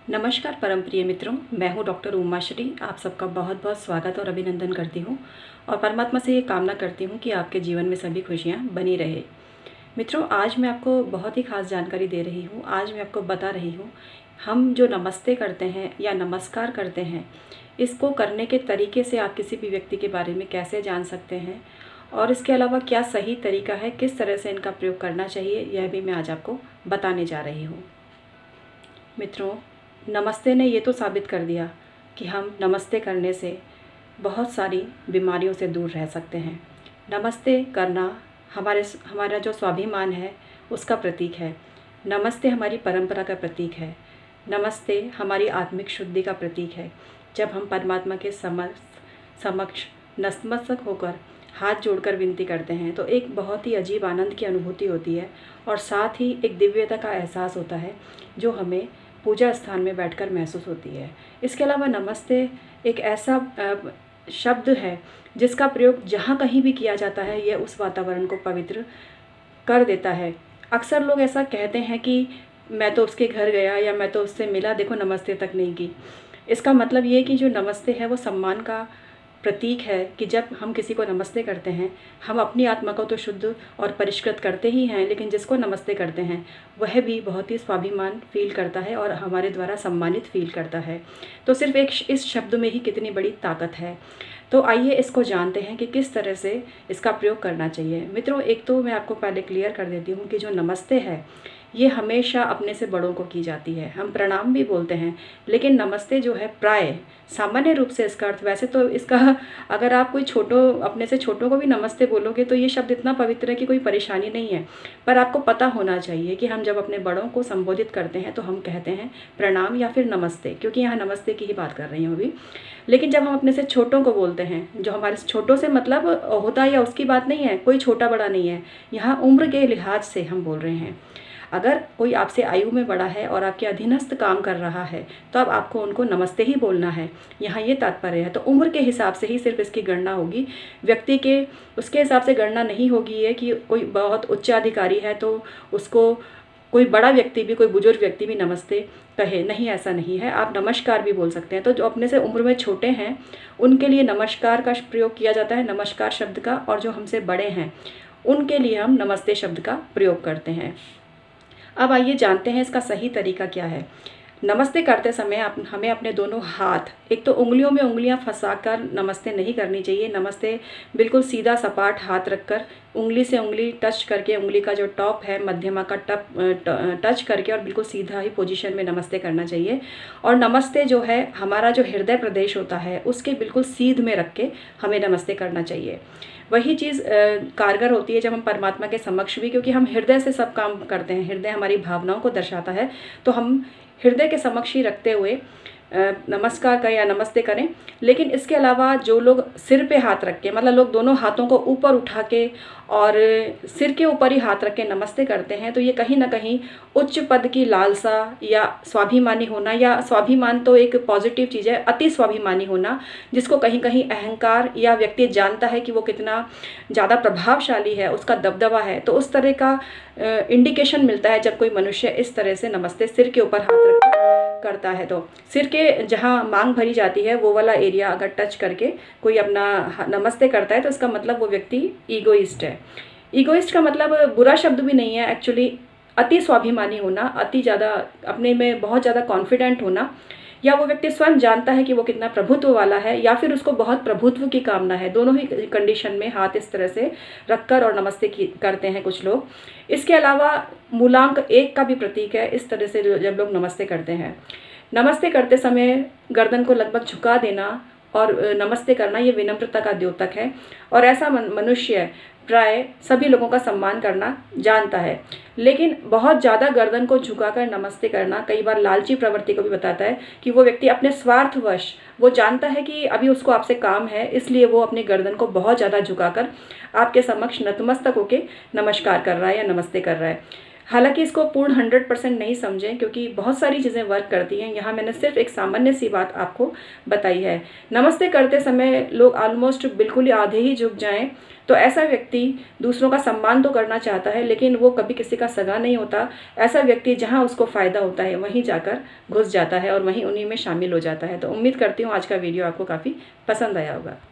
नमस्कार परम प्रिय मित्रों, मैं हूं डॉक्टर उमाश्री। आप सबका बहुत बहुत स्वागत और अभिनंदन करती हूं और परमात्मा से ये कामना करती हूं कि आपके जीवन में सभी खुशियां बनी रहे। मित्रों, आज मैं आपको बहुत ही खास जानकारी दे रही हूं। आज मैं आपको बता रही हूं, हम जो नमस्ते करते हैं या नमस्कार करते हैं, इसको करने के तरीके से आप किसी भी व्यक्ति के बारे में कैसे जान सकते हैं और इसके अलावा क्या सही तरीका है, किस तरह से इनका प्रयोग करना चाहिए, यह भी मैं आज आपको बताने जा रही हूँ। मित्रों, नमस्ते ने ये तो साबित कर दिया कि हम नमस्ते करने से बहुत सारी बीमारियों से दूर रह सकते हैं। नमस्ते करना हमारा जो स्वाभिमान है उसका प्रतीक है। नमस्ते हमारी परंपरा का प्रतीक है। नमस्ते हमारी आत्मिक शुद्धि का प्रतीक है। जब हम परमात्मा के समक्ष नतमस्तक होकर हाथ जोड़कर विनती करते हैं तो एक बहुत ही अजीब आनंद की अनुभूति होती है और साथ ही एक दिव्यता का एहसास होता है जो हमें पूजा स्थान में बैठकर महसूस होती है। इसके अलावा नमस्ते एक ऐसा शब्द है जिसका प्रयोग जहाँ कहीं भी किया जाता है यह उस वातावरण को पवित्र कर देता है। अक्सर लोग ऐसा कहते हैं कि मैं तो उसके घर गया या मैं तो उससे मिला, देखो नमस्ते तक नहीं की। इसका मतलब ये कि जो नमस्ते है वो सम्मान का प्रतीक है कि जब हम किसी को नमस्ते करते हैं, हम अपनी आत्मा को तो शुद्ध और परिष्कृत करते ही हैं, लेकिन जिसको नमस्ते करते हैं वह भी बहुत ही स्वाभिमान फील करता है और हमारे द्वारा सम्मानित फील करता है। तो सिर्फ एक इस शब्द में ही कितनी बड़ी ताकत है। तो आइए इसको जानते हैं कि किस तरह से इसका प्रयोग करना चाहिए। मित्रों, एक तो मैं आपको पहले क्लियर कर देती हूँ कि जो नमस्ते है ये हमेशा अपने से बड़ों को की जाती है। हम प्रणाम भी बोलते हैं, लेकिन नमस्ते जो है प्राय सामान्य रूप से इसका अर्थ, वैसे तो इसका अगर आप कोई अपने से छोटों को भी नमस्ते बोलोगे तो ये शब्द इतना पवित्र है कि कोई परेशानी नहीं है। पर आपको पता होना चाहिए कि हम जब अपने बड़ों को संबोधित करते हैं तो हम कहते हैं प्रणाम या फिर नमस्ते, क्योंकि यहाँ नमस्ते की ही बात कर रही हूँ अभी। लेकिन जब हम अपने से छोटों को बोलते हैं, जो हमारे छोटों से मतलब होता या उसकी बात नहीं है, कोई छोटा बड़ा नहीं है, यहाँ उम्र के लिहाज से हम बोल रहे हैं। अगर कोई आपसे आयु में बड़ा है और आपके अधीनस्थ काम कर रहा है तो अब आपको उनको नमस्ते ही बोलना है, यहाँ ये तात्पर्य है। तो उम्र के हिसाब से ही सिर्फ इसकी गणना होगी, व्यक्ति के उसके हिसाब से गणना नहीं होगी। ये कि कोई बहुत उच्च अधिकारी है तो उसको कोई बड़ा व्यक्ति भी, कोई बुजुर्ग व्यक्ति भी नमस्ते कहे, नहीं, ऐसा नहीं है। आप नमस्कार भी बोल सकते हैं। तो जो अपने से उम्र में छोटे हैं उनके लिए नमस्कार का प्रयोग किया जाता है, नमस्कार शब्द का, और जो हमसे बड़े हैं उनके लिए हम नमस्ते शब्द का प्रयोग करते हैं। अब आइए जानते हैं इसका सही तरीका क्या है। नमस्ते करते समय हमें अपने दोनों हाथ, एक तो उंगलियों में उंगलियां फंसाकर नमस्ते नहीं करनी चाहिए। नमस्ते बिल्कुल सीधा सपाट हाथ रखकर उंगली से उंगली टच करके, उंगली का जो टॉप है मध्यमा का टच करके और बिल्कुल सीधा ही पोजीशन में नमस्ते करना चाहिए। और नमस्ते जो है हमारा जो हृदय प्रदेश होता है उसके बिल्कुल सीध में रख के हमें नमस्ते करना चाहिए। वही चीज़ कारगर होती है जब हम परमात्मा के समक्ष भी, क्योंकि हम हृदय से सब काम करते हैं, हृदय हमारी भावनाओं को दर्शाता है, तो हम हृदय के समक्ष ही रखते हुए नमस्कार करें या नमस्ते करें। लेकिन इसके अलावा जो लोग सिर पे हाथ रख के, मतलब लोग दोनों हाथों को ऊपर उठा के और सिर के ऊपर ही हाथ रख के नमस्ते करते हैं, तो ये कहीं ना कहीं उच्च पद की लालसा या स्वाभिमानी होना, या स्वाभिमान तो एक पॉजिटिव चीज़ है, अति स्वाभिमानी होना, जिसको कहीं कहीं अहंकार, या व्यक्ति जानता है कि वो कितना ज़्यादा प्रभावशाली है, उसका दबदबा है, तो उस तरह का इंडिकेशन मिलता है जब कोई मनुष्य इस तरह से नमस्ते सिर के ऊपर हाथ रख करता है। तो सिर के जहाँ मांग भरी जाती है वो वाला एरिया अगर टच करके कोई अपना नमस्ते करता है तो इसका मतलब वो व्यक्ति ईगोइस्ट है। ईगोइस्ट का मतलब बुरा शब्द भी नहीं है एक्चुअली, अति स्वाभिमानी होना, अति ज़्यादा अपने में बहुत ज़्यादा कॉन्फिडेंट होना, या वो व्यक्ति स्वयं जानता है कि वो कितना प्रभुत्व वाला है, या फिर उसको बहुत प्रभुत्व की कामना है। दोनों ही कंडीशन में हाथ इस तरह से रखकर और नमस्ते करते हैं कुछ लोग। इसके अलावा मूलांक 1 का भी प्रतीक है इस तरह से जब लोग नमस्ते करते हैं। नमस्ते करते समय गर्दन को लगभग झुका देना और नमस्ते करना, ये विनम्रता का द्योतक है, और ऐसा मनुष्य प्राय सभी लोगों का सम्मान करना जानता है। लेकिन बहुत ज़्यादा गर्दन को झुकाकर नमस्ते करना कई बार लालची प्रवृत्ति को भी बताता है कि वो व्यक्ति अपने स्वार्थवश, वो जानता है कि अभी उसको आपसे काम है, इसलिए वो अपनी गर्दन को बहुत ज़्यादा झुकाकर आपके समक्ष नतमस्तक होकर नमस्कार कर रहा है या नमस्ते कर रहा है। हालांकि इसको पूर्ण 100% नहीं समझें, क्योंकि बहुत सारी चीज़ें वर्क करती हैं। यहाँ मैंने सिर्फ एक सामान्य सी बात आपको बताई है। नमस्ते करते समय लोग ऑलमोस्ट बिल्कुल ही आधे ही झुक जाएं, तो ऐसा व्यक्ति दूसरों का सम्मान तो करना चाहता है, लेकिन वो कभी किसी का सगा नहीं होता। ऐसा व्यक्ति जहाँ उसको फ़ायदा होता है वहीं जाकर घुस जाता है और वहीं उन्हीं में शामिल हो जाता है। तो उम्मीद करती हूँ आज का वीडियो आपको काफ़ी पसंद आया होगा।